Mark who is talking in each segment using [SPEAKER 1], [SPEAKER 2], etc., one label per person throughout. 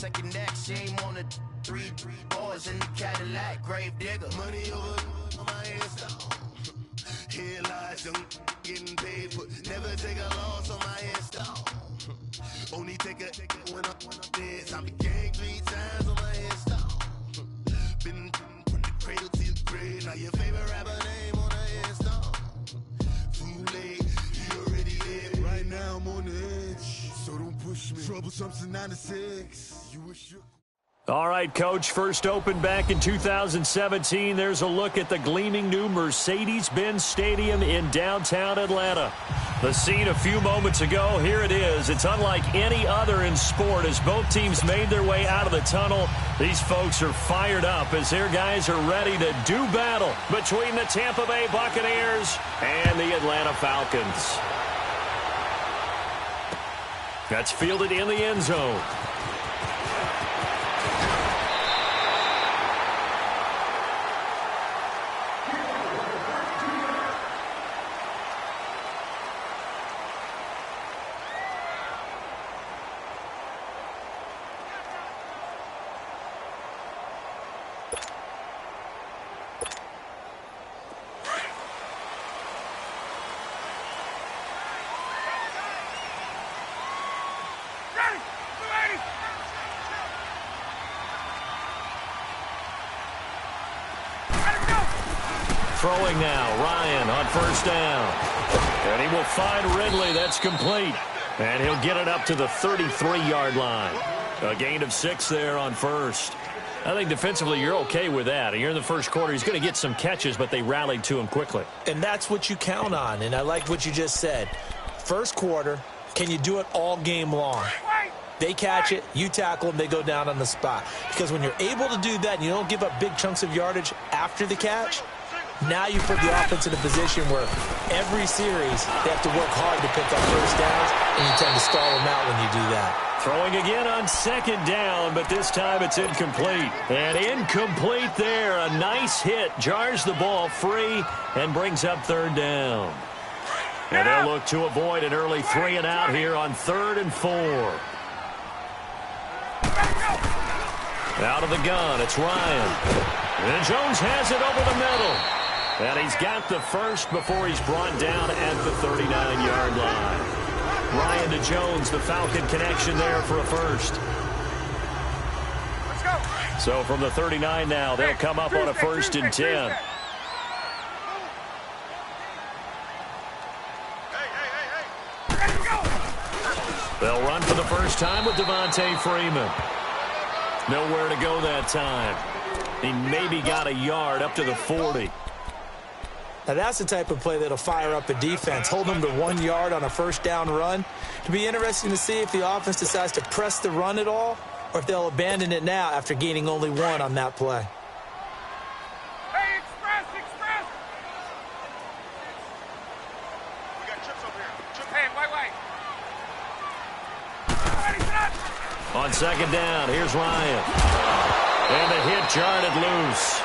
[SPEAKER 1] Second act, shame on the three boys in the Cadillac, grave digger.
[SPEAKER 2] Money over on my headstone. Here lies young getting paid for. Never take a loss on my headstone. Only take a when I'm dead. I be gang 3 times on my headstone. Been from the cradle to the grave. Now your favorite rapper name on a headstone. Too late, you already dead. Right now I'm on the edge, so don't push me. Troublesome to 96. You wish you.
[SPEAKER 3] All right, Coach, first opened back in 2017. There's a look at the gleaming new Mercedes-Benz Stadium in downtown Atlanta. The scene a few moments ago, here it is. It's unlike any other in sport as both teams made their way out of the tunnel. These folks are fired up as their guys are ready to do battle between the Tampa Bay Buccaneers and the Atlanta Falcons. That's fielded in the end zone. Throwing now, Ryan on first down. And he will find Ridley. That's complete. And he'll get it up to the 33-yard line. A gain of 6 there on first. I think defensively you're okay with that. Here in the first quarter, he's going to get some catches, but they rallied to him quickly.
[SPEAKER 4] And that's what you count on, and I like what you just said. First quarter, can you do it all game long? They catch it, you tackle them, they go down on the spot. Because when you're able to do that and you don't give up big chunks of yardage after the catch, now you put the offense in a position where every series they have to work hard to pick up first downs, and you tend to stall them out when you do that.
[SPEAKER 3] Throwing again on second down, but this time it's incomplete. And incomplete there. A nice hit. Jars the ball free and brings up third down. And they'll look to avoid an early 3 and out here on 3rd and 4. Out of the gun, it's Ryan. And Jones has it over the middle. And he's got the first before he's brought down at the 39-yard line. Ryan to Jones, the Falcon connection there for a first.
[SPEAKER 5] Let's go.
[SPEAKER 3] So from the 39 now, they'll come up on a 1st and 10. They'll run for the first time with Devontae Freeman. Nowhere to go that time. He maybe got a yard up to the 40.
[SPEAKER 4] Now that's the type of play that'll fire up a defense. Hold them to 1 yard on a first down run. It'll be interesting to see if the offense decides to press the run at all or if they'll abandon it now after gaining only 1 on that play.
[SPEAKER 5] Hey, express! We got chips over here. Chip hand, white.
[SPEAKER 3] On second down, here's Ryan. And the hit jarred it loose.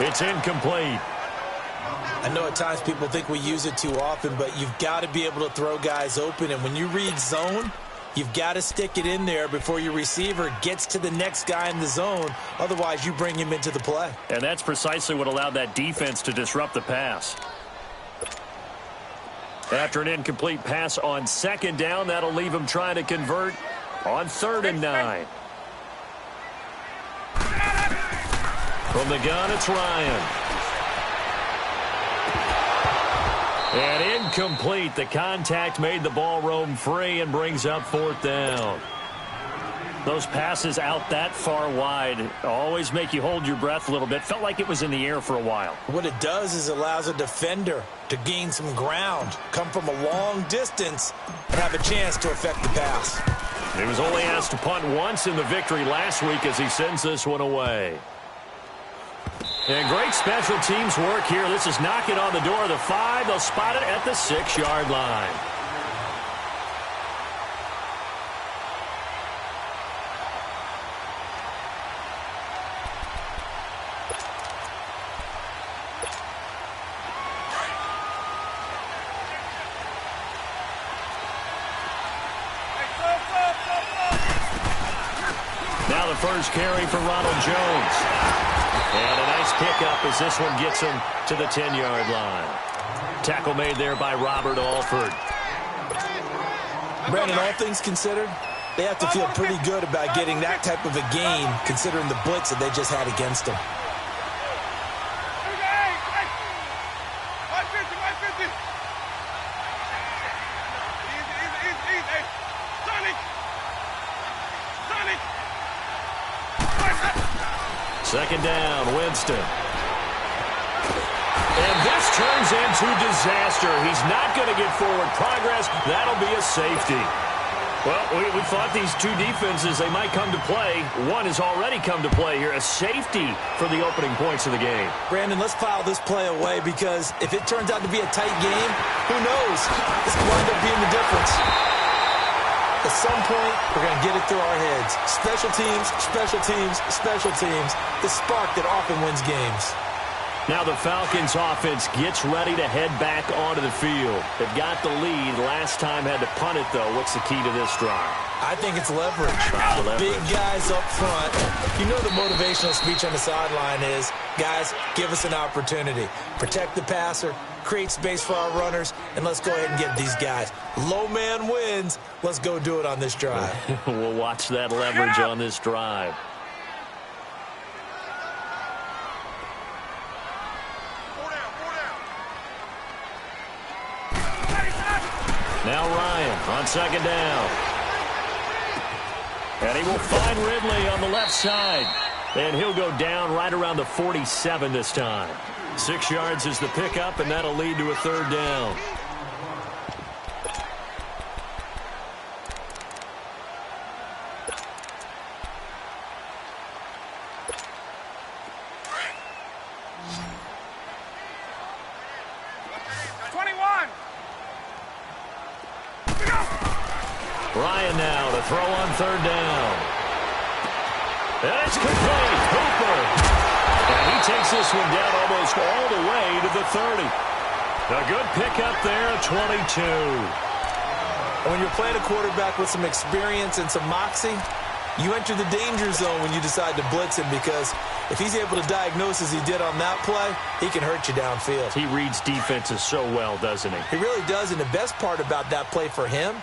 [SPEAKER 3] It's incomplete.
[SPEAKER 4] I know at times people think we use it too often, but you've got to be able to throw guys open. And when you read zone, you've got to stick it in there before your receiver gets to the next guy in the zone. Otherwise, you bring him into the play.
[SPEAKER 3] And that's precisely what allowed that defense to disrupt the pass. After an incomplete pass on second down, that'll leave him trying to convert on 3rd and 9. From the gun, it's Ryan. And incomplete. The contact made the ball roam free and brings up 4th down. Those passes out that far wide always make you hold your breath a little bit. Felt like it was in the air for a while.
[SPEAKER 4] What it does is allows a defender to gain some ground, come from a long distance, and have a chance to affect the pass.
[SPEAKER 3] He was only asked to punt once in the victory last week as he sends this one away. And great special teams work here. This is knocking on the door of the 5. They'll spot it at the 6-yard line. Now the first carry for Ronald Jones. And a nice pickup as this one gets him to the 10-yard line. Tackle made there by Robert Alford.
[SPEAKER 4] Brandon, all things considered, they have to feel pretty good about getting that type of a gain considering the blitz that they just had against them.
[SPEAKER 3] Second down, Winston. And this turns into disaster. He's not going to get forward progress. That'll be a safety. Well, we thought these two defenses, they might come to play. One has already come to play here. A safety for the opening points of the game.
[SPEAKER 4] Brandon, let's file this play away because if it turns out to be a tight game, who knows? This could wind up being the difference. At some point, we're going to get it through our heads. Special teams, special teams, special teams. The spark that often wins games.
[SPEAKER 3] Now the Falcons offense gets ready to head back onto the field. They've got the lead. Last time had to punt it, though. What's the key to this drive?
[SPEAKER 4] I think it's leverage. Big guys up front. You know the motivational speech on the sideline is, guys, give us an opportunity. Protect the passer, create space for our runners, and let's go ahead and get these guys. Low man wins. Let's go do it on this drive.
[SPEAKER 3] We'll watch that leverage on this drive. Now Ryan on second down. And he will find Ridley on the left side. And he'll go down right around the 47 this time. 6 yards is the pickup, and that'll lead to a third down. Ryan now to throw on third down. And it's complete. Hooper. And he takes this one down almost all the way to the 30. A good pickup there at 22.
[SPEAKER 4] When you're playing a quarterback with some experience and some moxie, you enter the danger zone when you decide to blitz him because if he's able to diagnose as he did on that play, he can hurt you downfield.
[SPEAKER 3] He reads defenses so well, doesn't he?
[SPEAKER 4] He really does, and the best part about that play for him,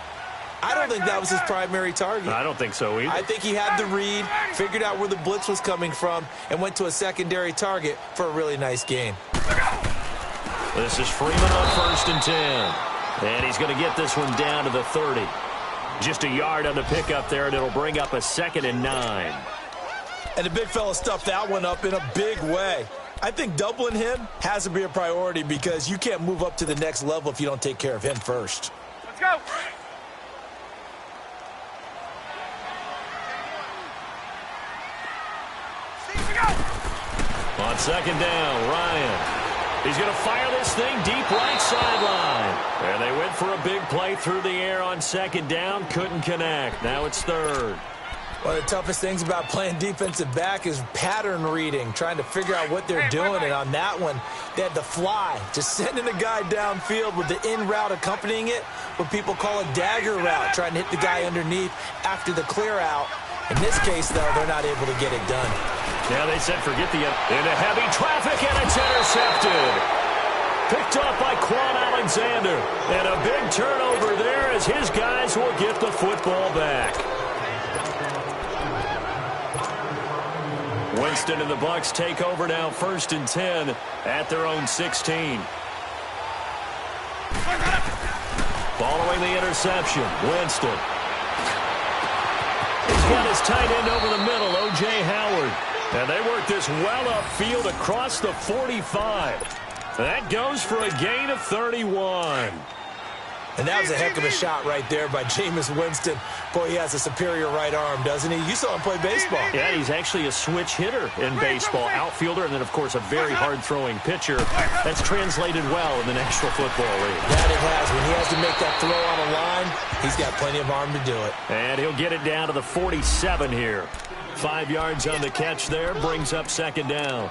[SPEAKER 4] I don't think that was his primary target.
[SPEAKER 3] I don't think so either.
[SPEAKER 4] I think he had the read, figured out where the blitz was coming from, and went to a secondary target for a really nice gain.
[SPEAKER 3] This is Freeman on first and 10. And he's going to get this one down to the 30. Just a yard on the pickup there, and it'll bring up a 2nd and 9.
[SPEAKER 4] And the big fella stuffed that one up in a big way. I think doubling him has to be a priority because you can't move up to the next level if you don't take care of him first.
[SPEAKER 5] Let's go.
[SPEAKER 3] On second down, Ryan. He's going to fire this thing deep right sideline. And they went for a big play through the air on second down. Couldn't connect. Now it's third.
[SPEAKER 4] One of the toughest things about playing defensive back is pattern reading, trying to figure out what they're doing. And on that one, they had the fly, just sending a guy downfield with the in route accompanying it, what people call a dagger route, trying to hit the guy underneath after the clear out. In this case, though, they're not able to get it done.
[SPEAKER 3] Yeah, they said forget the into heavy traffic, and it's intercepted. Picked up by Quan Alexander. And a big turnover there as his guys will get the football back. Winston and the Bucs take over now, first and 10 at their own 16. Following the interception, Winston. He's got his tight end over the middle, O.J. Howard. And they work this well upfield across the 45. That goes for a gain of 31.
[SPEAKER 4] And that was a heck of a shot right there by Jameis Winston. Boy, he has a superior right arm, doesn't he? You saw him play baseball.
[SPEAKER 3] Yeah, he's actually a switch hitter in baseball. Outfielder, and then, of course, a very hard-throwing pitcher. That's translated well in the National Football League.
[SPEAKER 4] That it has. When he has to make that throw on a line, he's got plenty of arm to do it.
[SPEAKER 3] And he'll get it down to the 47 here. 5 yards on the catch there, brings up second down.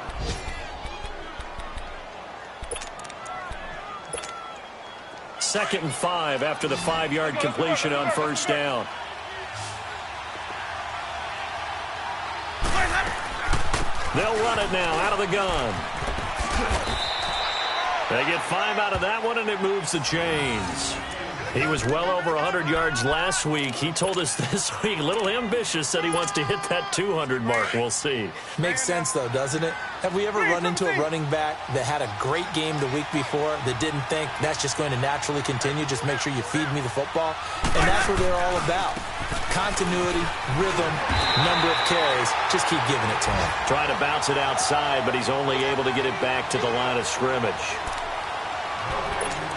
[SPEAKER 3] Second and 5 after the 5-yard completion on first down. They'll run it now out of the gun. They get 5 out of that one, and it moves the chains. He was well over 100 yards last week. He told us this week, a little ambitious, said he wants to hit that 200 mark. We'll see.
[SPEAKER 4] Makes sense, though, doesn't it? Have we ever run into a running back that had a great game the week before that didn't think that's just going to naturally continue? Just make sure you feed me the football. And that's what they're all about. Continuity, rhythm, number of carries. Just keep giving it to him.
[SPEAKER 3] Trying to bounce it outside, but he's only able to get it back to the line of scrimmage.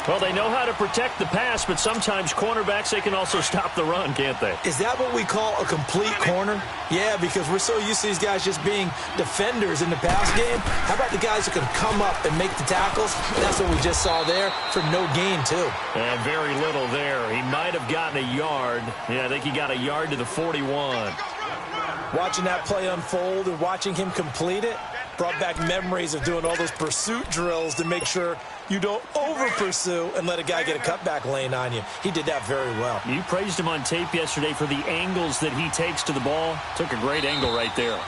[SPEAKER 3] Well, they know how to protect the pass, but sometimes cornerbacks, they can also stop the run, can't they?
[SPEAKER 4] Is that what we call a complete corner? Yeah, because we're so used to these guys just being defenders in the pass game. How about the guys who can come up and make the tackles? That's what we just saw there for no gain, too.
[SPEAKER 3] And very little there. He might have gotten a yard. Yeah, I think he got a yard to the 41.
[SPEAKER 4] Watching that play unfold and watching him complete it brought back memories of doing all those pursuit drills to make sure you don't over-pursue and let a guy get a cutback lane on you. He did that very well.
[SPEAKER 3] You praised him on tape yesterday for the angles that he takes to the ball. Took a great angle right there.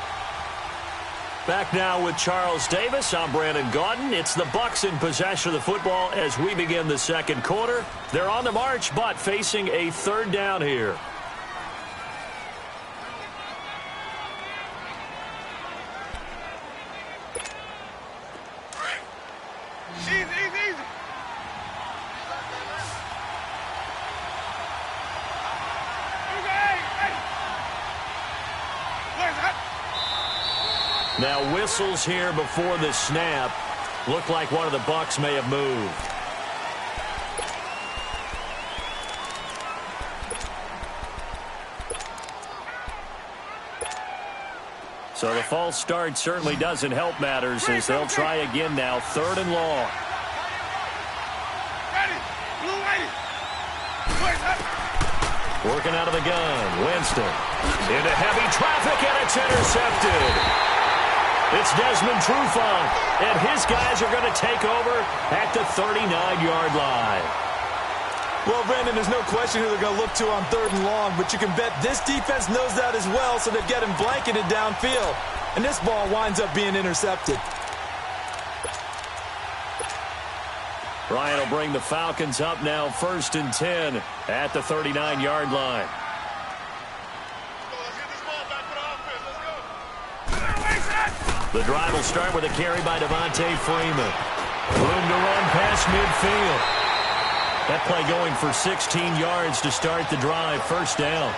[SPEAKER 3] Back now with Charles Davis. I'm Brandon Gaudin. It's the Bucs in possession of the football as we begin the second quarter. They're on the march, but facing a third down here.
[SPEAKER 5] Easy.
[SPEAKER 3] Now whistles here before the snap. Looked like one of the Bucs may have moved. So the false start certainly doesn't help matters as they'll try again now. 3rd and long. Working out of the gun. Winston into heavy traffic, and it's intercepted. It's Desmond Trufant, and his guys are going to take over at the 39-yard line.
[SPEAKER 4] Well, Brandon, there's no question who they're going to look to on 3rd and long, but you can bet this defense knows that as well, so they've got him blanketed downfield. And this ball winds up being intercepted.
[SPEAKER 3] Ryan will bring the Falcons up now 1st and 10 at the 39-yard line. The drive will start with a carry by Devontae Freeman. Room to run past midfield. That play going for 16 yards to start the drive. 1st down.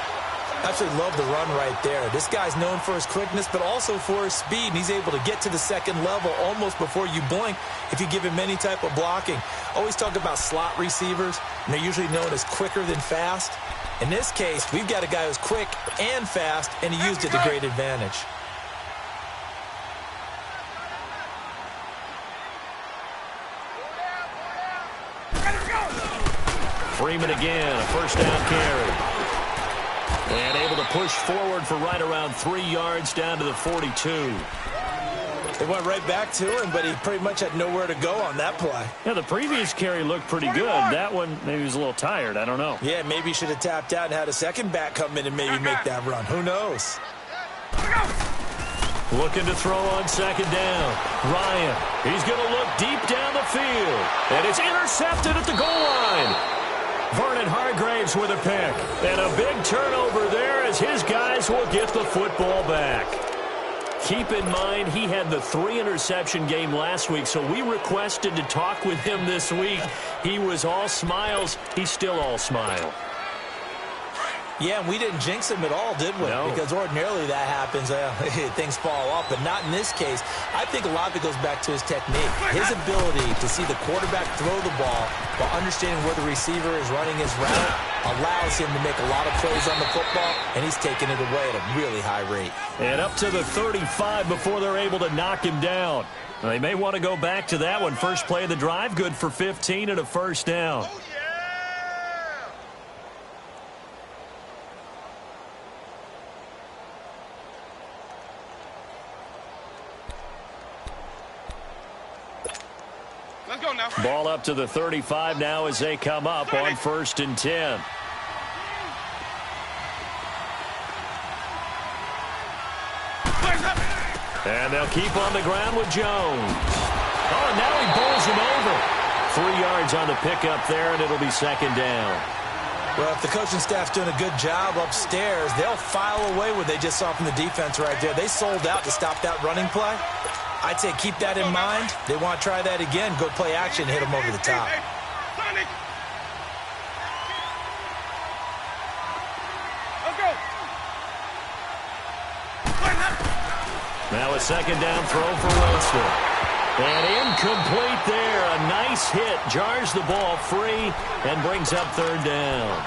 [SPEAKER 4] Absolutely love the run right there. This guy's known for his quickness, but also for his speed, and he's able to get to the second level almost before you blink if you give him any type of blocking. Always talk about slot receivers, and they're usually known as quicker than fast. In this case, we've got a guy who's quick and fast, and he used it to great advantage.
[SPEAKER 3] Freeman again, a 1st down carry. And able to push forward for right around 3 yards down to the 42.
[SPEAKER 4] They went right back to him, but he pretty much had nowhere to go on that play.
[SPEAKER 3] Yeah, the previous carry looked pretty good. That one, maybe he was a little tired. I don't know.
[SPEAKER 4] Yeah, maybe he should have tapped out and had a second back come in and maybe make that run. Who knows?
[SPEAKER 3] Looking to throw on 2nd down. Ryan, he's going to look deep down the field. And it's intercepted at the goal line. Vernon Hargraves with a pick. And a big turnover there as his guys will get the football back. Keep in mind, he had the 3-interception game last week, so we requested to talk with him this week. He was all smiles. He's still all smile.
[SPEAKER 4] Yeah, and we didn't jinx him at all, did we?
[SPEAKER 3] No.
[SPEAKER 4] Because ordinarily that happens. Things fall off, but not in this case. I think a lot of it goes back to his technique. His ability to see the quarterback throw the ball while understanding where the receiver is running his route allows him to make a lot of plays on the football, and he's taking it away at a really high rate.
[SPEAKER 3] And up to the 35 before they're able to knock him down. They may want to go back to that one. First play of the drive, good for 15 and a 1st down.
[SPEAKER 5] Let's go now.
[SPEAKER 3] Ball up to the 35 now as they come up on 1st and 10. And they'll keep on the ground with Jones. Oh, and now he bowls him over. 3 yards on the pickup there, and it'll be second down.
[SPEAKER 4] Well, if the coaching staff's doing a good job upstairs, they'll file away what they just saw from the defense right there. They sold out to stop that running play. I'd say keep that in mind. They want to try that again, go play action, hit them over the top.
[SPEAKER 3] Now a second down throw for Winston. And incomplete there. A nice hit. Jars the ball free and brings up third down.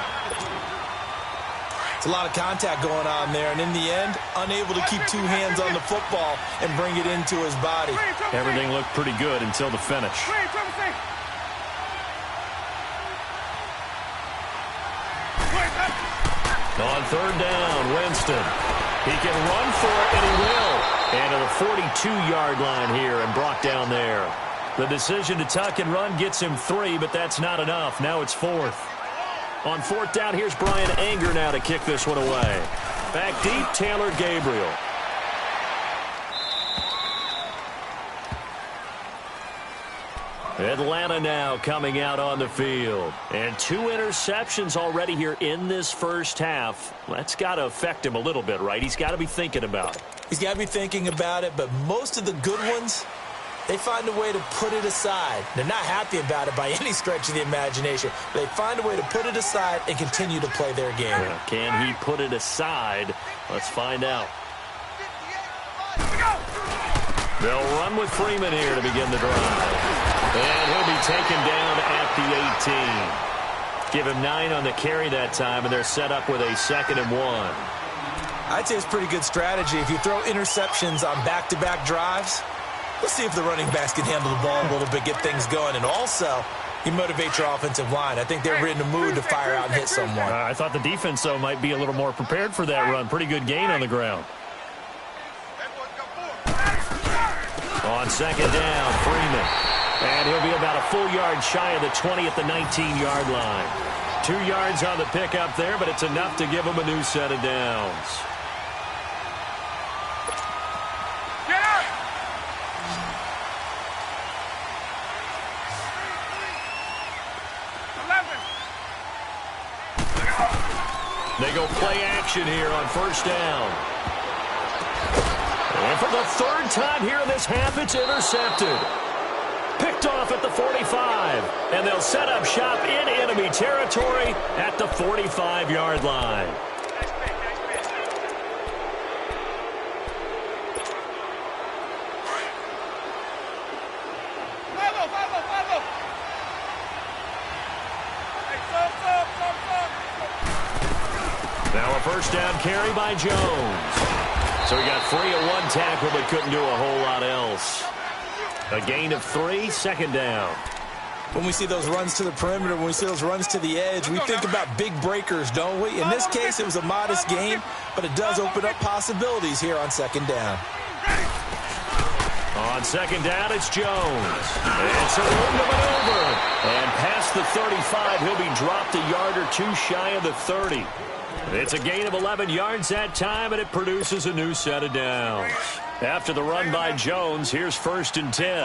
[SPEAKER 4] It's a lot of contact going on there, and in the end, unable to keep 2 hands on the football and bring it into his body.
[SPEAKER 3] Everything looked pretty good until the finish. On third down, Winston. He can run for it, and he will. And to the 42-yard line here and brought down there. The decision to tuck and run gets him 3, but that's not enough. Now it's 4th. On 4th down, here's Brian Anger now to kick this one away. Back deep, Taylor Gabriel. Atlanta now coming out on the field. And 2 interceptions already here in this first half. That's got to affect him a little bit, right? He's got to be thinking about it.
[SPEAKER 4] He's got to be thinking about it, but most of the good ones, they find a way to put it aside. They're not happy about it by any stretch of the imagination. They find a way to put it aside and continue to play their game.
[SPEAKER 3] Yeah, can he put it aside? Let's find out. They'll run with Freeman here to begin the drive. And he'll be taken down at the 18. Give him 9 on the carry that time, and they're set up with a 2nd and 1.
[SPEAKER 4] I'd say it's pretty good strategy. If you throw interceptions on back-to-back drives, let's see if the running backs can handle the ball a little bit, get things going. And also, you motivate your offensive line. I think they're in the mood to fire out and hit someone.
[SPEAKER 3] I thought the defense, though, might be a little more prepared for that run. Pretty good gain on the ground. On 2nd down, Freeman. And he'll be about a full yard shy of the 20 at the 19-yard line. 2 yards on the pickup there, but it's enough to give him a new set of downs.
[SPEAKER 5] Get up!
[SPEAKER 3] They go play action here on first down. And for the 3rd time here in this half, it's intercepted. Picked off at the 45. And they'll set up shop in enemy territory at the 45-yard line. Now a first down carry by Jones. So he got free of 1 tackle but couldn't do a whole lot else. A gain of 3, 2nd down.
[SPEAKER 4] When we see those runs to the perimeter, when we see those runs to the edge, we think about big breakers, don't we? In this case, it was a modest gain, but it does open up possibilities here on 2nd down.
[SPEAKER 3] On 2nd down, it's Jones. It's a room to maneuver. And past the 35, he'll be dropped a yard or 2 shy of the 30. It's a gain of 11 yards that time, and it produces a new set of downs. After the run by Jones, here's 1st and 10.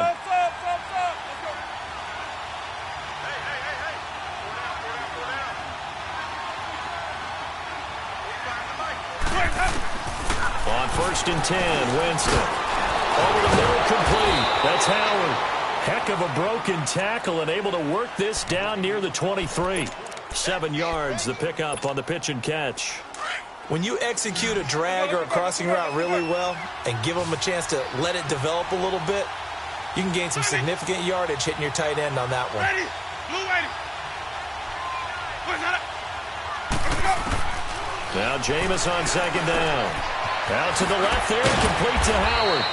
[SPEAKER 3] On 1st and 10, Winston. Over the middle, complete. That's Howard. Heck of a broken tackle and able to work this down near the 23. 7 yards, the pickup on the pitch and catch.
[SPEAKER 4] When you execute a drag or a crossing route really well and give them a chance to let it develop a little bit, you can gain some significant yardage hitting your tight end on that one.
[SPEAKER 3] Now Jameis on 2nd down. Out to the left there, complete to Howard.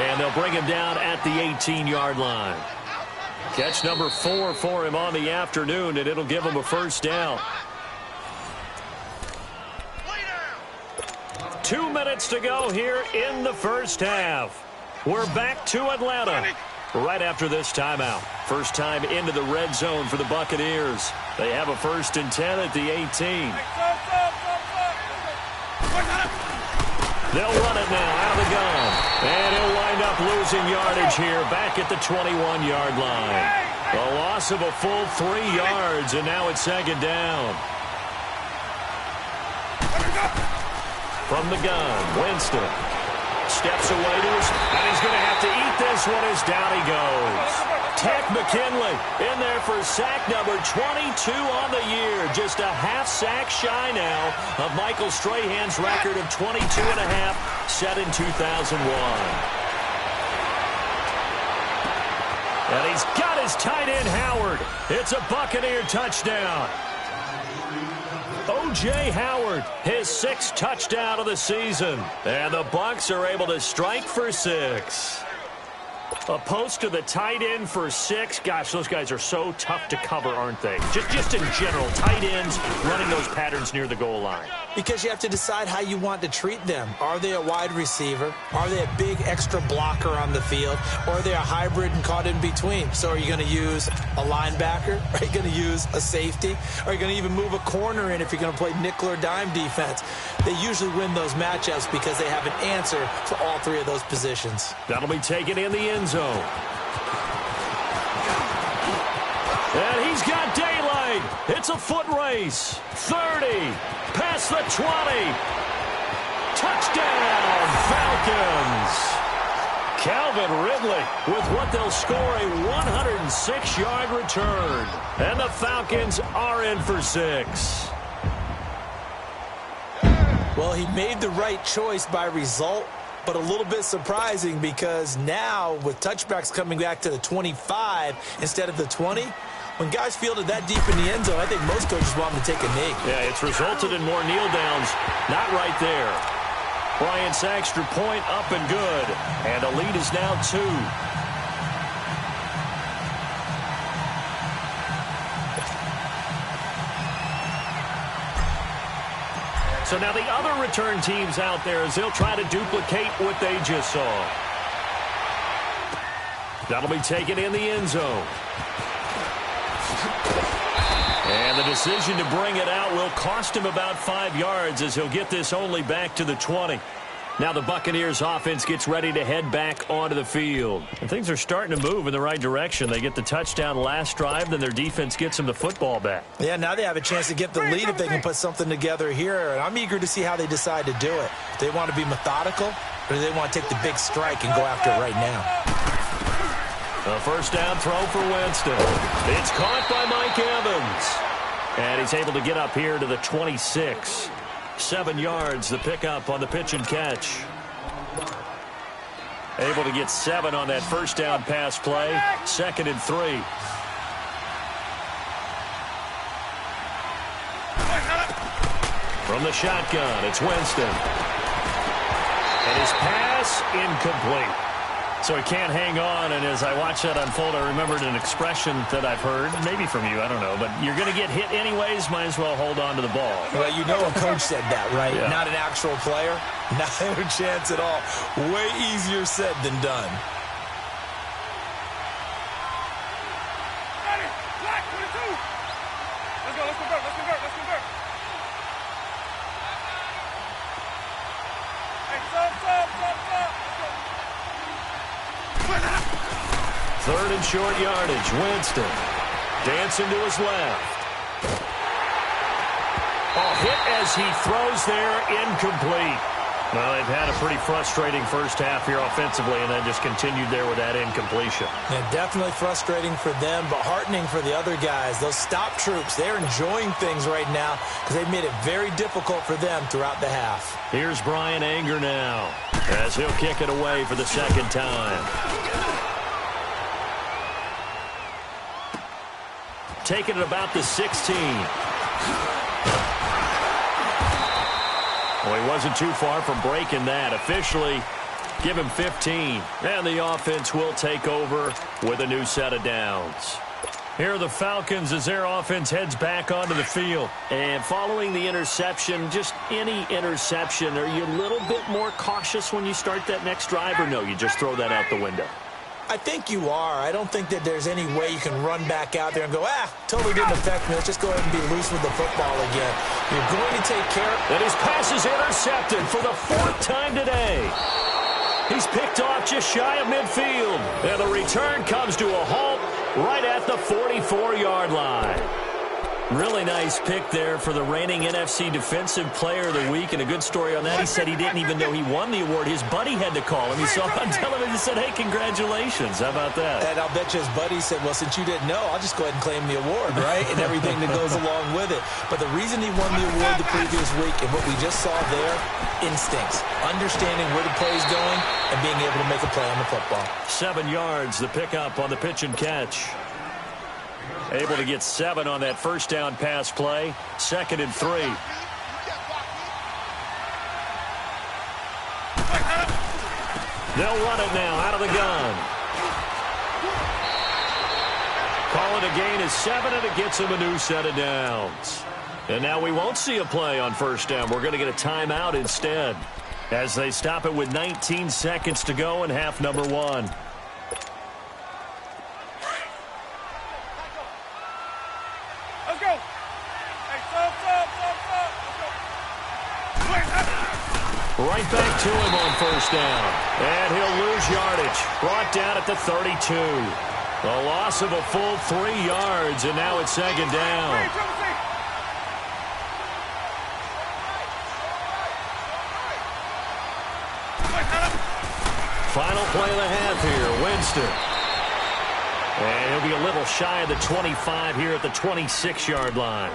[SPEAKER 3] And they'll bring him down at the 18-yard line. Catch number 4 for him on the afternoon, and it'll give him a first down. 2 minutes to go here in the first half. We're back to Atlanta right after this timeout. First time into the red zone for the Buccaneers. They have a 1st and 10 at the 18. They'll run it now out of the gun. And he'll wind up losing yardage here back at the 21-yard line. A loss of a full 3 yards, and now it's second down. From the gun, Winston steps away to his, and he's going to have to eat this one as down he goes. Tech McKinley in there for sack number 22 on the year. Just a half sack shy now of Michael Strahan's record of 22 and a half set in 2001. And he's got his tight end Howard. It's a Buccaneer touchdown. O.J. Howard, his 6th touchdown of the season. And the Bucs are able to strike for 6. A post to the tight end for 6. Gosh, those guys are so tough to cover, aren't they? Just in general, tight ends running those patterns near the goal line.
[SPEAKER 4] Because you have to decide how you want to treat them. Are they a wide receiver? Are they a big extra blocker on the field? Or are they a hybrid and caught in between? So are you going to use a linebacker? Are you going to use a safety? Are you going to even move a corner in if you're going to play nickel or dime defense? They usually win those matchups because they have an answer for all 3 of those positions.
[SPEAKER 3] That'll be taken in the end zone. And he's got daylight. It's a foot race. 30. Past the 20. Touchdown, Falcons. Calvin Ridley with what they'll score a 106-yard return. And the Falcons are in for 6.
[SPEAKER 4] Well, he made the right choice by result, but a little bit surprising because now with touchbacks coming back to the 25 instead of the 20, when guys fielded that deep in the end zone, I think most coaches want them to take a knee.
[SPEAKER 3] Yeah, it's resulted in more kneel downs. Not right there. Brian Saxter point up and good. And the lead is now 2. So now the other return teams out there as they'll try to duplicate what they just saw. That'll be taken in the end zone. And the decision to bring it out will cost him about 5 yards as he'll get this only back to the 20. Now the Buccaneers offense gets ready to head back onto the field. And things are starting to move in the right direction. They get the touchdown last drive, then their defense gets them the football back.
[SPEAKER 4] Yeah, now they have a chance to get the lead if they can put something together here. And I'm eager to see how they decide to do it. Do they want to be methodical, or do they want to take the big strike and go after it right now?
[SPEAKER 3] A first down throw for Winston. It's caught by Mike Evans. And he's able to get up here to the 26. 7 yards, the pickup on the pitch and catch. Able to get 7 on that first down pass play. 2nd and 3. From the shotgun, it's Winston. And his pass incomplete. So he can't hang on, and as I watch that unfold, I remembered an expression that I've heard, maybe from you, I don't know, but you're going to get hit anyways, might as well hold on to the ball.
[SPEAKER 4] Well, you know a coach said that, right?
[SPEAKER 3] Yeah.
[SPEAKER 4] Not an actual player. Not a chance at all. Way easier said than done.
[SPEAKER 5] Ready? Black, 22. Let's go, let's convert, let's convert, let's convert. Hey, sub.
[SPEAKER 3] Third and short yardage. Winston dancing to his left. Hit as he throws there, incomplete. Well, they've had a pretty frustrating first half here offensively, and then just continued there with that incompletion.
[SPEAKER 4] Yeah, definitely frustrating for them, but heartening for the other guys. Those stop troops, they're enjoying things right now because they've made it very difficult for them throughout the half.
[SPEAKER 3] Here's Brian Anger now as he'll kick it away for the 2nd time. Taking it about the 16. Well, he wasn't too far from breaking that. Officially, give him 15. And the offense will take over with a new set of downs. Here are the Falcons as their offense heads back onto the field. And following the interception, just any interception, are you a little bit more cautious when you start that next drive, or no, you just throw that out the window?
[SPEAKER 4] I think you are. I don't think that there's any way you can run back out there and go, totally didn't affect me. Let's just go ahead and be loose with the football again. You're going to take care of it.
[SPEAKER 3] And his pass is intercepted for the 4th time today. He He's picked off just shy of midfield. And the return comes to a halt right at the 44-yard line. Really nice pick there for the reigning NFC Defensive Player of the Week, and a good story on that. He said he didn't even know he won the award. His buddy had to call him. He saw it on television and said, hey, congratulations. How about that?
[SPEAKER 4] And I'll bet you his buddy said, well, since you didn't know, I'll just go ahead and claim the award, right? And everything that goes along with it. But the reason he won the award the previous week and what we just saw there, instincts, understanding where the play is going and being able to make a play on the football.
[SPEAKER 3] 7 yards, the pickup on the pitch and catch. Able to get 7 on that first down pass play. 2nd and 3. They'll run it now out of the gun. Call it a gain of 7, and it gets him a new set of downs. And now we won't see a play on first down. We're going to get a timeout instead as they stop it with 19 seconds to go in half number 1. Right back to him on first down. And he'll lose yardage. Brought down at the 32. A loss of a full 3 yards, and now it's 2nd down. Final play of the half here, Winston. And he'll be a little shy of the 25 here at the 26-yard line.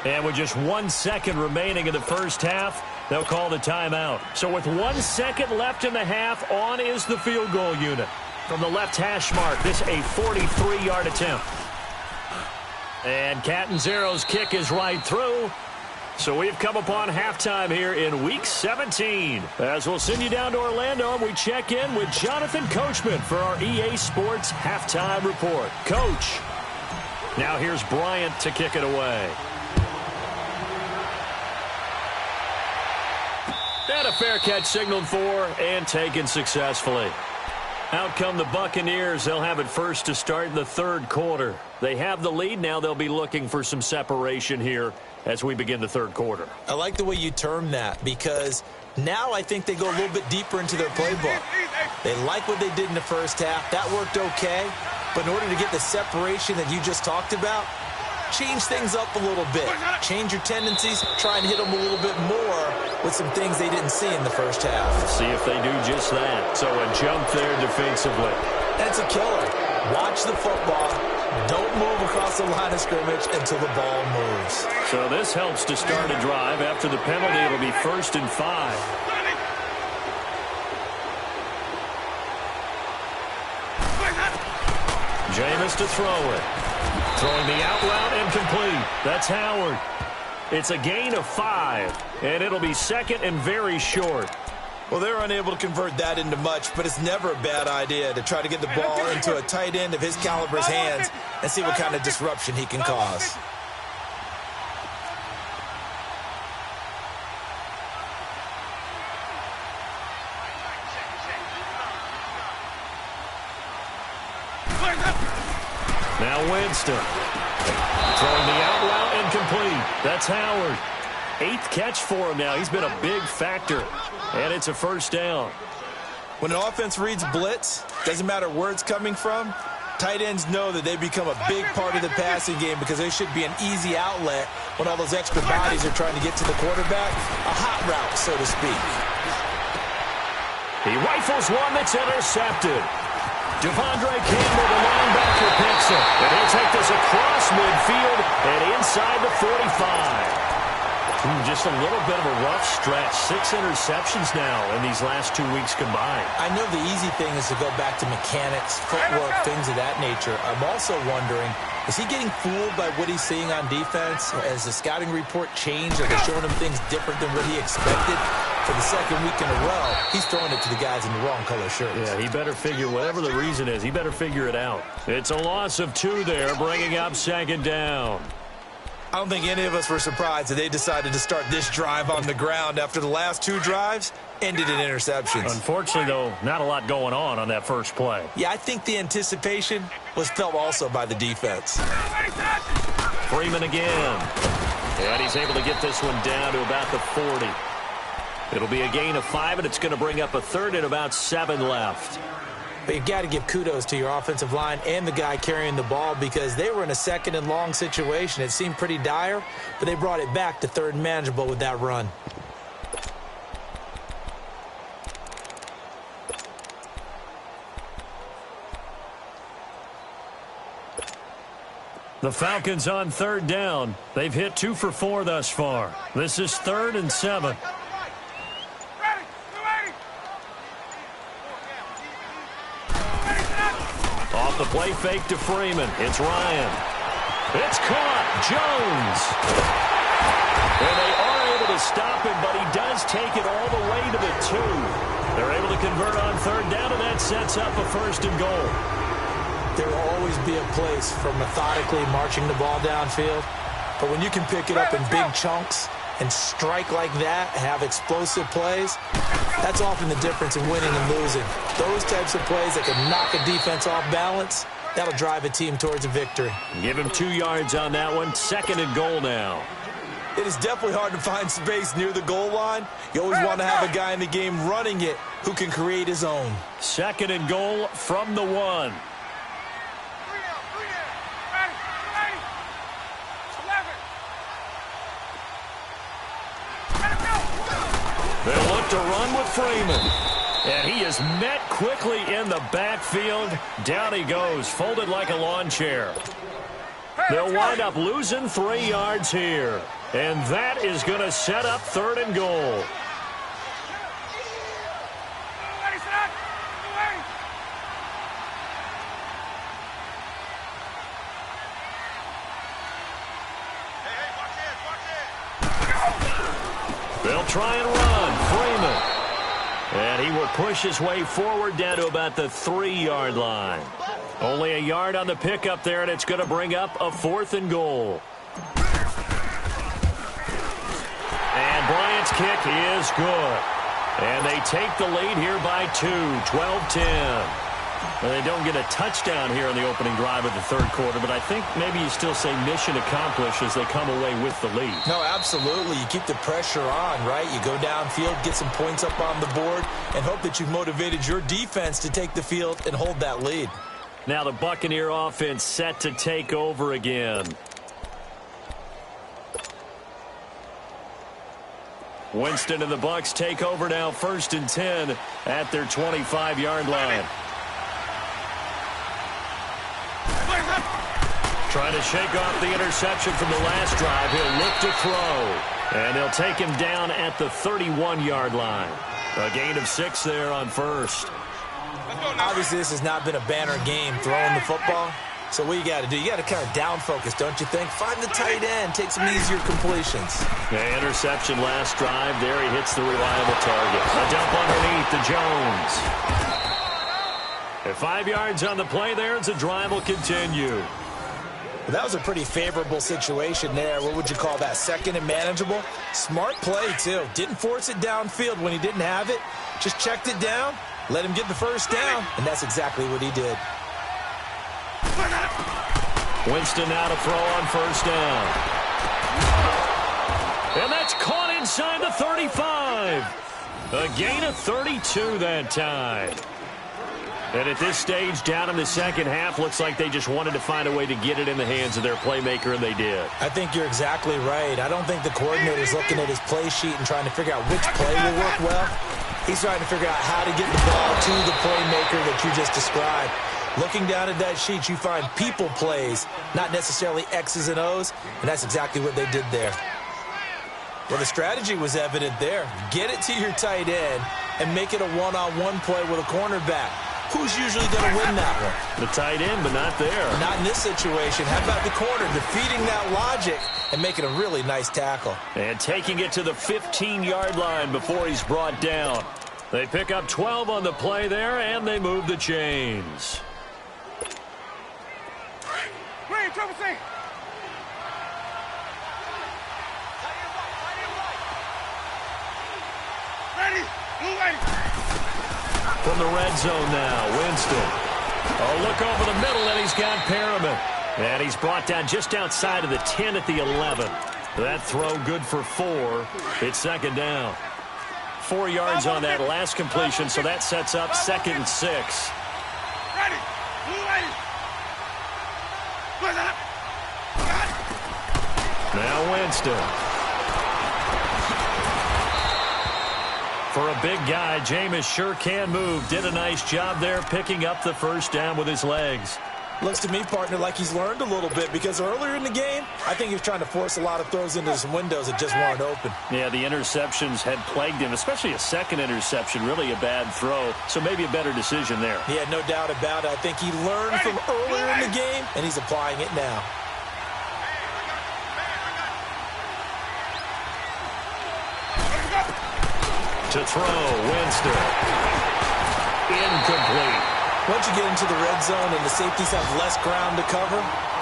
[SPEAKER 3] And with just 1 second remaining in the first half, they'll call the timeout. So with 1 second left in the half, on is the field goal unit. From the left hash mark, this a 43-yard attempt. And Catanzaro's kick is right through. So we've come upon halftime here in Week 17. As we'll send you down to Orlando, and we check in with Jonathan Coachman for our EA Sports Halftime Report. Coach, now here's Bryant to kick it away. And a fair catch signaled for and taken successfully. Out come the Buccaneers. They'll have it first to start in the 3rd quarter. They have the lead. Now they'll be looking for some separation here as we begin the 3rd quarter.
[SPEAKER 4] I like the way you term that, because now I think they go a little bit deeper into their playbook. They like what they did in the first half. That worked okay. But in order to get the separation that you just talked about, change things up a little bit. Change your tendencies. Try and hit them a little bit more with some things they didn't see in the first half.
[SPEAKER 3] See if they do just that. So a jump there defensively.
[SPEAKER 4] That's a killer. Watch the football. Don't move across the line of scrimmage until the ball moves.
[SPEAKER 3] So this helps to start a drive. After the penalty, it'll be 1st and 5. Jameis to throw it. Throwing the out route and complete. That's Howard. It's a gain of 5, and it'll be 2nd and very short.
[SPEAKER 4] Well, they're unable to convert that into much, but it's never a bad idea to try to get the ball into a tight end of his caliber's hands and see what kind of disruption he can cause.
[SPEAKER 3] Now Winston. Throwing the out route and complete. That's Howard. 8th catch for him now. He's been a big factor. And it's a first down.
[SPEAKER 4] When an offense reads blitz, doesn't matter where it's coming from, tight ends know that they become a big part of the passing game because they should be an easy outlet when all those extra bodies are trying to get to the quarterback. A hot route, so to speak.
[SPEAKER 3] He rifles one that's intercepted. Devondre Campbell, the linebacker, picks it. And he'll take this across midfield and inside the 45. Just a little bit of a rough stretch. 6 interceptions now in these last 2 weeks combined.
[SPEAKER 4] I know the easy thing is to go back to mechanics, footwork, things of that nature. I'm also wondering, is he getting fooled by what he's seeing on defense? Has the scouting report changed? Are they showing him things different than what he expected? For the 2nd week in a row, he's throwing it to the guys in the wrong color shirts.
[SPEAKER 3] Yeah, he better figure, whatever the reason is, he better figure it out. It's a loss of 2 there, bringing up 2nd down.
[SPEAKER 4] I don't think any of us were surprised that they decided to start this drive on the ground after the last 2 drives ended in interceptions.
[SPEAKER 3] Unfortunately, though, not a lot going on that first play.
[SPEAKER 4] Yeah, I think the anticipation was felt also by the defense.
[SPEAKER 3] Freeman again. And he's able to get this one down to about the 40. It'll be a gain of 5, and it's going to bring up a third and about 7 left.
[SPEAKER 4] But you've got to give kudos to your offensive line and the guy carrying the ball because they were in a second and long situation. It seemed pretty dire, but they brought it back to third and manageable with that run.
[SPEAKER 3] The Falcons on third down. They've hit 2 for 4 thus far. This is 3rd and 7. Off the play fake to Freeman. It's Ryan. It's caught. Jones. And they are able to stop him, but he does take it all the way to the 2. They're able to convert on third down, and that sets up a 1st and goal.
[SPEAKER 4] There will always be a place for methodically marching the ball downfield. But when you can pick it up in big chunks and strike like that, have explosive plays, that's often the difference in winning and losing. Those types of plays that can knock a defense off balance, that'll drive a team towards a victory.
[SPEAKER 3] Give him 2 yards on that one. 2nd and goal now.
[SPEAKER 4] It is definitely hard to find space near the goal line. You always want to have a guy in the game running it who can create his own.
[SPEAKER 3] 2nd and goal from the 1. They'll look to run with Freeman. And he is met quickly in the backfield. Down he goes, folded like a lawn chair. They'll wind up losing 3 yards here. And that is going to set up 3rd and goal. They'll try and run. Freeman. And he will push his way forward down to about the 3-yard line. Only a yard on the pickup there, and it's going to bring up a 4th and goal. And Bryant's kick is good. And they take the lead here by 2, 12-10. Well, they don't get a touchdown here in the opening drive of the 3rd quarter, but I think maybe you still say mission accomplished as they come away with the lead.
[SPEAKER 4] No, absolutely. You keep the pressure on, right? You go downfield, get some points up on the board, and hope that you've motivated your defense to take the field and hold that lead.
[SPEAKER 3] Now the Buccaneer offense set to take over again. Winston and the Bucs take over now, 1st and 10 at their 25-yard line. Trying to shake off the interception from the last drive. He'll look to throw. And they'll take him down at the 31-yard line. A gain of 6 there on 1st.
[SPEAKER 4] Obviously, this has not been a banner game throwing the football. So what you got to do, you got to kind of down focus, don't you think? Find the tight end, take some easier completions.
[SPEAKER 3] The interception last drive. There he hits the reliable target. A dump underneath to Jones. At 5 yards on the play there, as the drive will continue.
[SPEAKER 4] Well, that was a pretty favorable situation there. What would you call that? 2nd and manageable? Smart play, too. Didn't force it downfield when he didn't have it. Just checked it down, let him get the 1st down, and that's exactly what he did.
[SPEAKER 3] Winston now to throw on 1st down. And that's caught inside the 35. A gain of 32 that time. And at this stage, down in the second half, looks like they just wanted to find a way to get it in the hands of their playmaker, and they did.
[SPEAKER 4] I think you're exactly right. I don't think the coordinator's looking at his play sheet and trying to figure out which play will work well. He's trying to figure out how to get the ball to the playmaker that you just described. Looking down at that sheet, you find people plays, not necessarily X's and O's, and that's exactly what they did there. Well, the strategy was evident there. Get it to your tight end and make it a one-on-one play with a cornerback. Who's usually going to win that one?
[SPEAKER 3] The tight end, but not there.
[SPEAKER 4] Not in this situation. How about the corner defeating that logic and making a really nice tackle?
[SPEAKER 3] And taking it to the 15-yard line before he's brought down. They pick up 12 on the play there, and they move the chains.
[SPEAKER 5] Green, triple C. Ready, blue ready.
[SPEAKER 3] From the red zone now, Winston. Oh, look over the middle, and he's got Perriman. And he's brought down just outside of the 10 at the 11. That throw good for 4. It's 2nd down. 4 yards on that last completion, so that sets up 2nd and 6.
[SPEAKER 5] Ready.
[SPEAKER 3] Now Winston. For a big guy, Jameis sure can move. Did a nice job there picking up the first down with his legs.
[SPEAKER 4] Looks to me, partner, like he's learned a little bit because earlier in the game, I think he was trying to force a lot of throws into some windows that just weren't open.
[SPEAKER 3] Yeah, the interceptions had plagued him, especially a second interception, really a bad throw. So maybe a better decision there.
[SPEAKER 4] Yeah, no doubt about it. I think he learned from earlier in the game, and he's applying it now.
[SPEAKER 3] To throw, Winston. Incomplete.
[SPEAKER 4] Once you get into the red zone and the safeties have less ground to cover,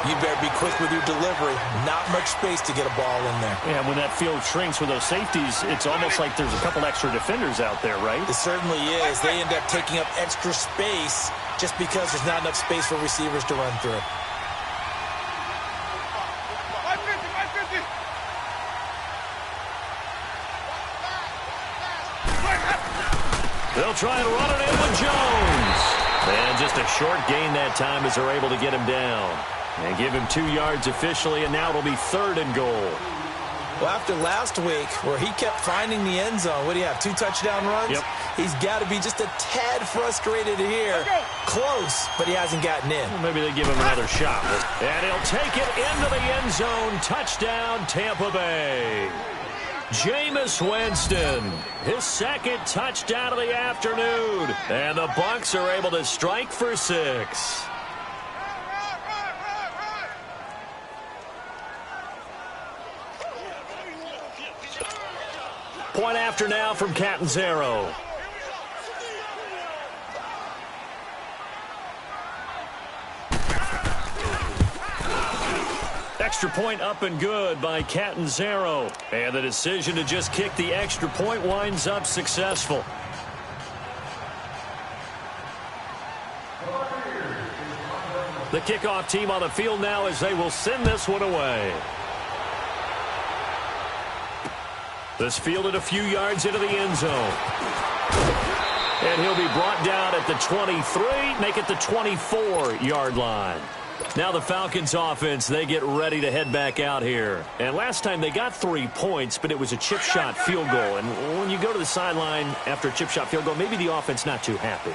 [SPEAKER 4] you better be quick with your delivery. Not much space to get a ball in there.
[SPEAKER 3] Yeah, when that field shrinks with those safeties, it's almost like there's a couple extra defenders out there, right?
[SPEAKER 4] It certainly is. They end up taking up extra space just because there's not enough space for receivers to run through.
[SPEAKER 5] 550.
[SPEAKER 3] They'll try and run it in with Jones. And just a short gain that time as they're able to get him down. And give him 2 yards officially, and now it'll be 3rd and goal.
[SPEAKER 4] Well, after last week where he kept finding the end zone, what do you have, 2 touchdown runs?
[SPEAKER 3] Yep.
[SPEAKER 4] He's got to be just a tad frustrated here. Close, but he hasn't gotten in.
[SPEAKER 3] Well, maybe they give him another shot. And he'll take it into the end zone. Touchdown, Tampa Bay. Jameis Winston, his 2nd touchdown of the afternoon. And the Bucs are able to strike for 6. Point after now from Catanzaro. Extra point up and good by Catanzaro. And the decision to just kick the extra point winds up successful. The kickoff team on the field now as they will send this one away. This fielded a few yards into the end zone. And he'll be brought down at the 23, make it the 24-yard line. Now the Falcons offense, they get ready to head back out here. And last time they got 3 points, but it was a chip shot field goal. And when you go to the sideline after a chip shot field goal, maybe the offense not too happy.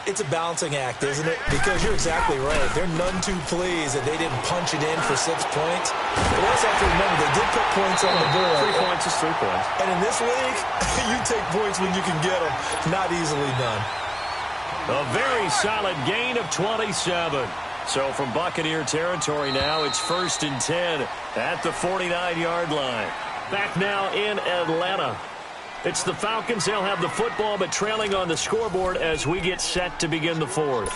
[SPEAKER 4] It's a balancing act, isn't it? Because you're exactly right. They're none too pleased that they didn't punch it in for 6 points. But also have to remember, they did put points on the board.
[SPEAKER 3] 3 points is 3 points.
[SPEAKER 4] And in this league, you take points when you can get them. Not easily done.
[SPEAKER 3] A very solid gain of 27. So from Buccaneer territory now, it's 1st and 10 at the 49-yard line. Back now in Atlanta. It's the Falcons. They'll have the football, but trailing on the scoreboard as we get set to begin the 4th.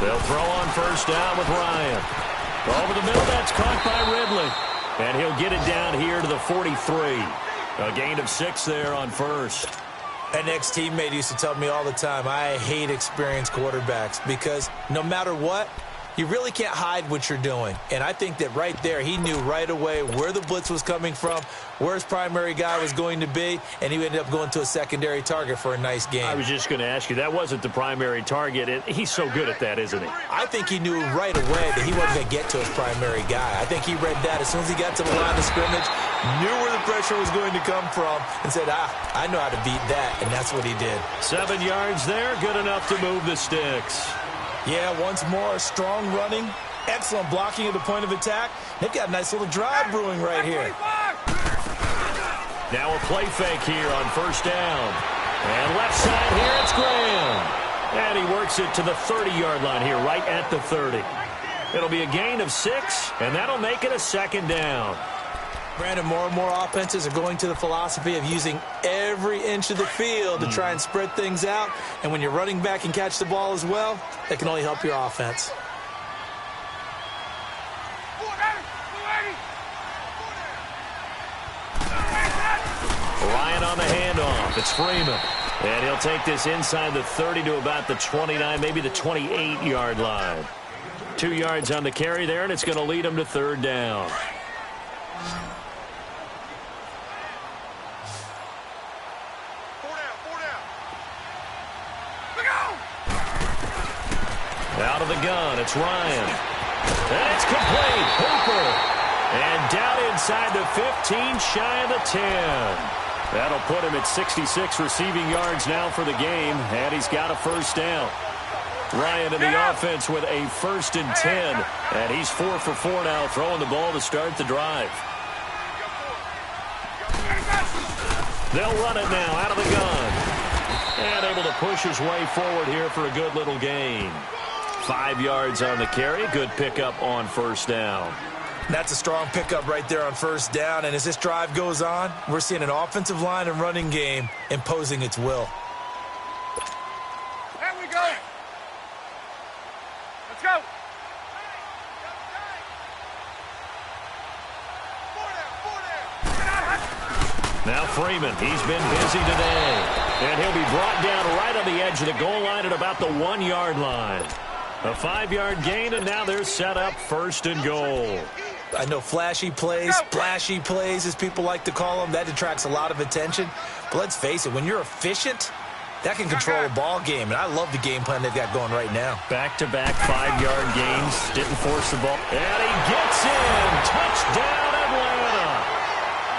[SPEAKER 3] They'll throw on 1st down with Ryan. Over the middle, that's caught by Ridley. And he'll get it down here to the 43. A gain of 6 there on 1st.
[SPEAKER 4] An ex-teammate used to tell me all the time, I hate experienced quarterbacks because no matter what, you really can't hide what you're doing. And I think that right there, he knew right away where the blitz was coming from, where his primary guy was going to be, and he ended up going to a secondary target for a nice game.
[SPEAKER 3] I was just going to ask you, that wasn't the primary target. He's so good at that, isn't he?
[SPEAKER 4] I think he knew right away that he wasn't going to get to his primary guy. I think he read that as soon as he got to the line of scrimmage, knew where the pressure was going to come from, and said, I know how to beat that, and that's what he did.
[SPEAKER 3] 7 yards there, good enough to move the sticks.
[SPEAKER 4] Yeah, once more, strong running, excellent blocking at the point of attack. They've got a nice little drive brewing right here.
[SPEAKER 3] Now a play fake here on 1st down. And left side here, it's Graham. And he works it to the 30-yard line here, right at the 30. It'll be a gain of 6, and that'll make it a 2nd down.
[SPEAKER 4] Brandon, more and more offenses are going to the philosophy of using every inch of the field to try and spread things out. And when you're running back and catch the ball as well, that can only help your offense.
[SPEAKER 3] Ryan on the handoff. It's Freeman. And he'll take this inside the 30 to about the 29, maybe the 28-yard line. 2 yards on the carry there, and it's going to lead him to third down. Out of the gun, it's Ryan. And it's complete. Hooper. And down inside the 15, shy of the 10. That'll put him at 66 receiving yards now for the game, and he's got a first down. Ryan in the offense with a 1st and 10, and he's 4 for 4 now, throwing the ball to start the drive. They'll run it now out of the gun. And able to push his way forward here for a good little gain. 5 yards on the carry. Good pickup on first down.
[SPEAKER 4] That's a strong pickup right there on first down. And as this drive goes on, we're seeing an offensive line and running game imposing its will.
[SPEAKER 5] There we go. Let's go.
[SPEAKER 3] Now Freeman, he's been busy today. And he'll be brought down right on the edge of the goal line at about the 1-yard line. A 5-yard gain, and now they're set up 1st and goal.
[SPEAKER 4] I know flashy plays, splashy plays, as people like to call them, that attracts a lot of attention. But let's face it, when you're efficient, that can control a ball game. And I love the game plan they've got going right now.
[SPEAKER 3] Back-to-back 5-yard gains. Didn't force the ball. And he gets in. Touchdown, Atlanta.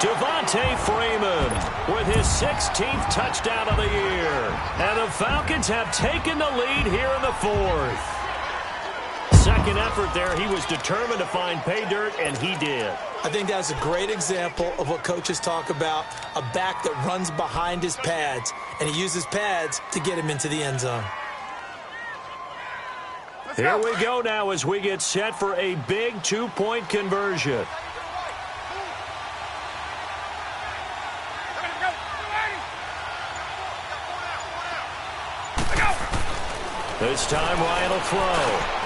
[SPEAKER 3] Devontae Freeman with his 16th touchdown of the year. And the Falcons have taken the lead here in the 4th. Second effort there, he was determined to find pay dirt, and he did.
[SPEAKER 4] I think that's a great example of what coaches talk about, a back that runs behind his pads, and he uses pads to get him into the end zone.
[SPEAKER 3] Here we go now as we get set for a big 2-point conversion. This time Ryan will throw.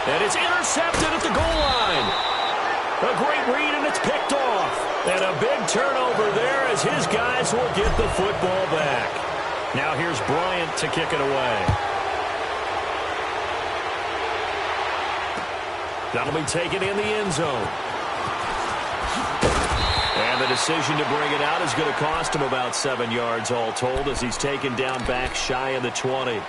[SPEAKER 3] And it's intercepted at the goal line. A great read, and it's picked off. And a big turnover there as his guys will get the football back. Now here's Bryant to kick it away. That'll be taken in the end zone. And the decision to bring it out is going to cost him about 7 yards all told as he's taken down back shy of the 20.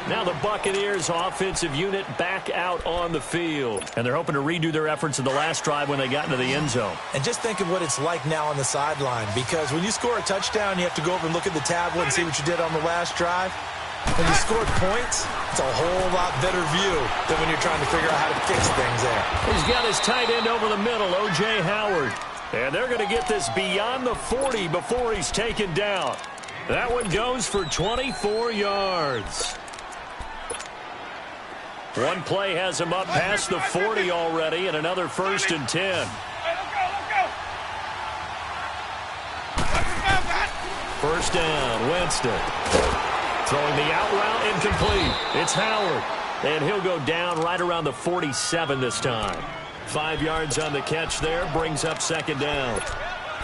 [SPEAKER 3] Now the Buccaneers offensive unit back out on the field. And they're hoping to redo their efforts in the last drive when they got into the end zone.
[SPEAKER 4] And just think of what it's like now on the sideline, because when you score a touchdown, you have to go over and look at the tablet and see what you did on the last drive. When you scored points, it's a whole lot better view than when you're trying to figure out how to fix things there.
[SPEAKER 3] He's got his tight end over the middle, O.J. Howard. And they're going to get this beyond the 40 before he's taken down. That one goes for 24 yards. One play has him up past the 40 already, and another 1st and 10. First down, Winston. Throwing the out route, incomplete. It's Howard, and he'll go down right around the 47 this time. 5 yards on the catch there, brings up 2nd down.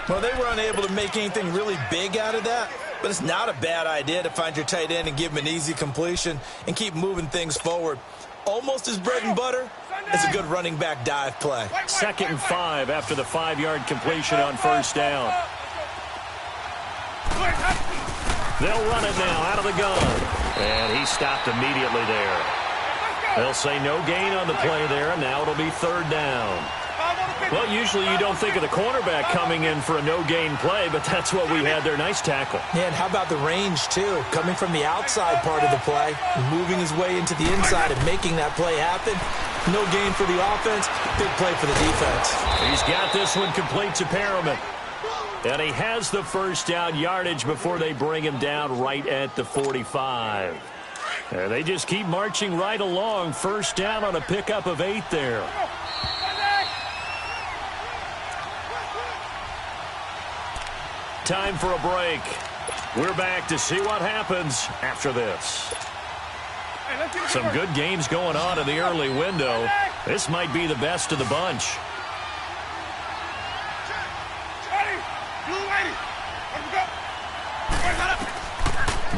[SPEAKER 4] Well, they were unable to make anything really big out of that, but it's not a bad idea to find your tight end and give him an easy completion and keep moving things forward. Almost as bread and butter as a good running back dive play.
[SPEAKER 3] 2nd and 5 after the 5-yard completion on first down. They'll run it now out of the gun. And he stopped immediately there. They'll say no gain on the play there, and now it'll be 3rd down. Well, usually you don't think of the cornerback coming in for a no-gain play, but that's what we had there. Nice tackle.
[SPEAKER 4] Yeah, and how about the range, too? Coming from the outside part of the play, moving his way into the inside and making that play happen. No gain for the offense, big play for the defense.
[SPEAKER 3] He's got this one complete to Perriman. And he has the first down yardage before they bring him down right at the 45. And they just keep marching right along. First down on a pickup of 8 there. Time for a break. We're back to see what happens after this. Some good games going on in the early window. This might be the best of the bunch.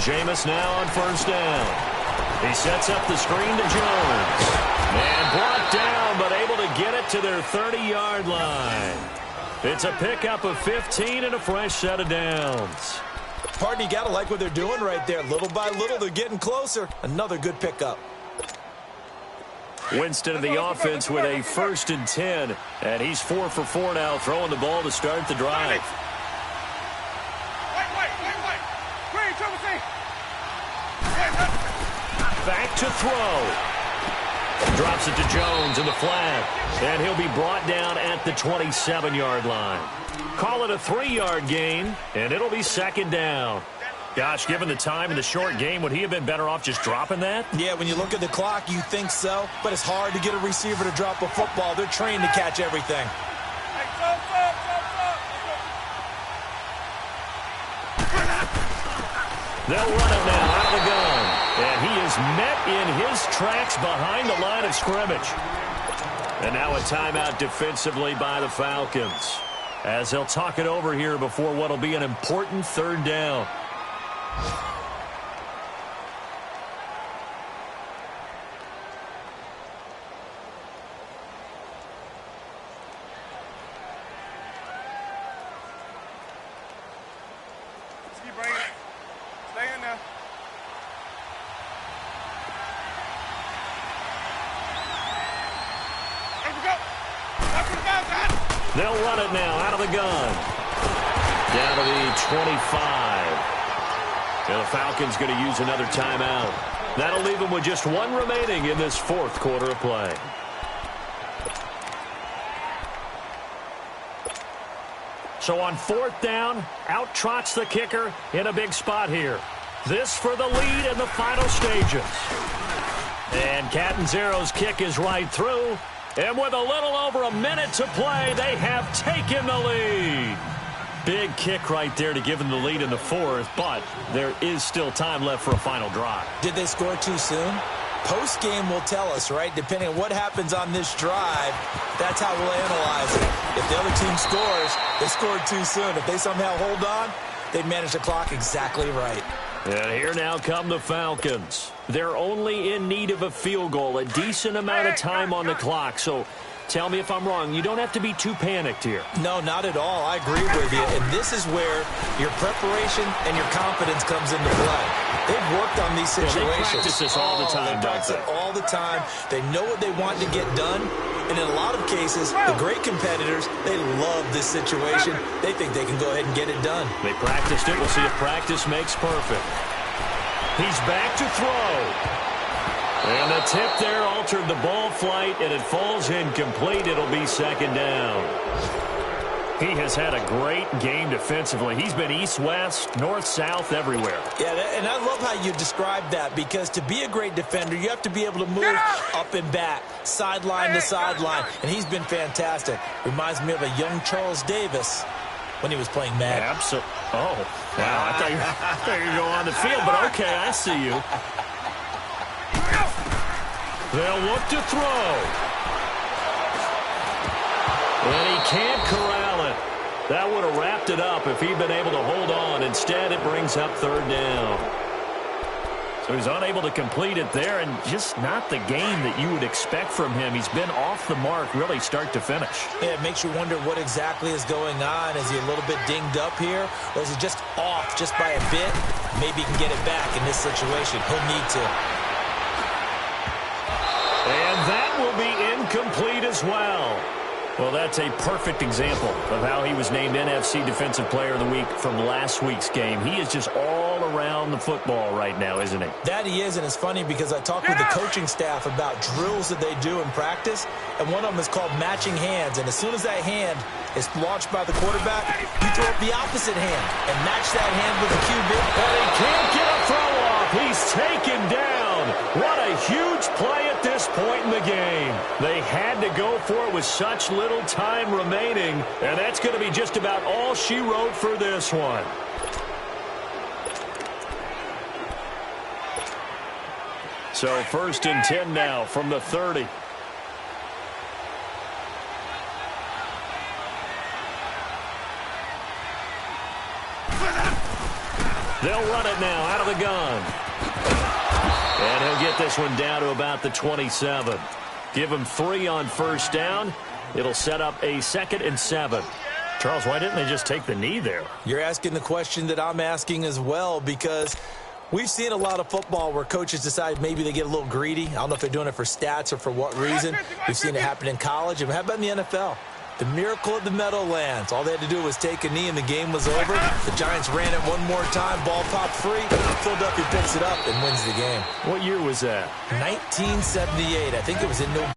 [SPEAKER 3] Jameis now on first down. He sets up the screen to Jones. And brought down, but able to get it to their 30-yard line. It's a pickup of 15 and a fresh set of downs.
[SPEAKER 4] Pardon, you got to like what they're doing right there. Little by little, they're getting closer. Another good pickup.
[SPEAKER 3] Winston of the offense with a 1st and 10. And he's 4 for 4 now, throwing the ball to start the drive. Back to throw. Drops it to Jones in the flat. And he'll be brought down at the 27-yard line. Call it a 3-yard gain, and it'll be 2nd down. Gosh, given the time in the short game, would he have been better off just dropping that?
[SPEAKER 4] Yeah, when you look at the clock, you think so. But it's hard to get a receiver to drop a football. They're trained to catch everything.
[SPEAKER 3] They'll run it now out of the gun. And he is met in his tracks behind the line of scrimmage. And now a timeout defensively by the Falcons, as they'll talk it over here before what will be an important 3rd down.
[SPEAKER 5] Stay in there.
[SPEAKER 3] They'll run it now out of the gun. Down to the 25. And the Falcons going to use another timeout. That'll leave them with just 1 remaining in this 4th quarter of play. So on 4th down, out trots the kicker in a big spot here. This for the lead in the final stages. And Catanzaro's kick is right through. And with a little over a minute to play, they have taken the lead. Big kick right there to give them the lead in the 4th, but there is still time left for a final drive.
[SPEAKER 4] Did they score too soon? Post-game will tell us, right? Depending on what happens on this drive, that's how we'll analyze it. If the other team scores, they scored too soon. If they somehow hold on, they manage the clock exactly right.
[SPEAKER 3] And here now come the Falcons. They're only in need of a field goal, a decent amount of time on the clock. So tell me if I'm wrong. You don't have to be too panicked here.
[SPEAKER 4] No, not at all. I agree with you. And this is where your preparation and your confidence comes into play. They've worked on these situations.
[SPEAKER 3] They practice this all the time,
[SPEAKER 4] they practice it all the time. They know what they want to get done. And in a lot of cases, the great competitors, they love this situation. They think they can go ahead and get it done.
[SPEAKER 3] They practiced it. We'll see if practice makes perfect. He's back to throw. And the tip there altered the ball flight, and it falls incomplete. It'll be 2nd down. He has had a great game defensively. He's been east-west, north-south, everywhere.
[SPEAKER 4] Yeah, and I love how you describe that, because to be a great defender, you have to be able to move up and back, sideline to sideline, and he's been fantastic. Reminds me of a young Charles Davis when he was playing Madden.
[SPEAKER 3] Absolutely. Oh, wow. I thought you were going to go on the field, but okay, I see you. They'll look to throw. And he can't corral it. That would have wrapped it up if he'd been able to hold on. Instead, it brings up 3rd down. So he's unable to complete it there, and just not the game that you would expect from him. He's been off the mark, really, start to finish.
[SPEAKER 4] Yeah, it makes you wonder what exactly is going on. Is he a little bit dinged up here, or is he just off just by a bit? Maybe he can get it back in this situation. He'll need to.
[SPEAKER 3] And that will be incomplete as well. Well, that's a perfect example of how he was named NFC Defensive Player of the Week from last week's game. He is just all around the football right now, isn't he?
[SPEAKER 4] That he is, and it's funny because I talked with the coaching staff about drills that they do in practice, and one of them is called matching hands. And as soon as that hand is launched by the quarterback, you throw up the opposite hand and match that hand with the QB.
[SPEAKER 3] And he can't get a throw off. He's taken down. What a huge play at this point in the game. They had to go for it with such little time remaining, and that's going to be just about all she wrote for this one. So 1st and 10 now from the 30. They'll run it now out of the gun. And he'll get this one down to about the 27. Give him 3 on first down. It'll set up a 2nd and 7. Charles, why didn't they just take the knee there?
[SPEAKER 4] You're asking the question that I'm asking as well, because we've seen a lot of football where coaches decide maybe they get a little greedy. I don't know if they're doing it for stats or for what reason. We've seen it happen in college. And how about in the NFL? The miracle of the Meadowlands. All they had to do was take a knee and the game was over. The Giants ran it one more time. Ball popped free. Philadelphia picks it up and wins the game.
[SPEAKER 3] What year was that?
[SPEAKER 4] 1978. I think it was in November.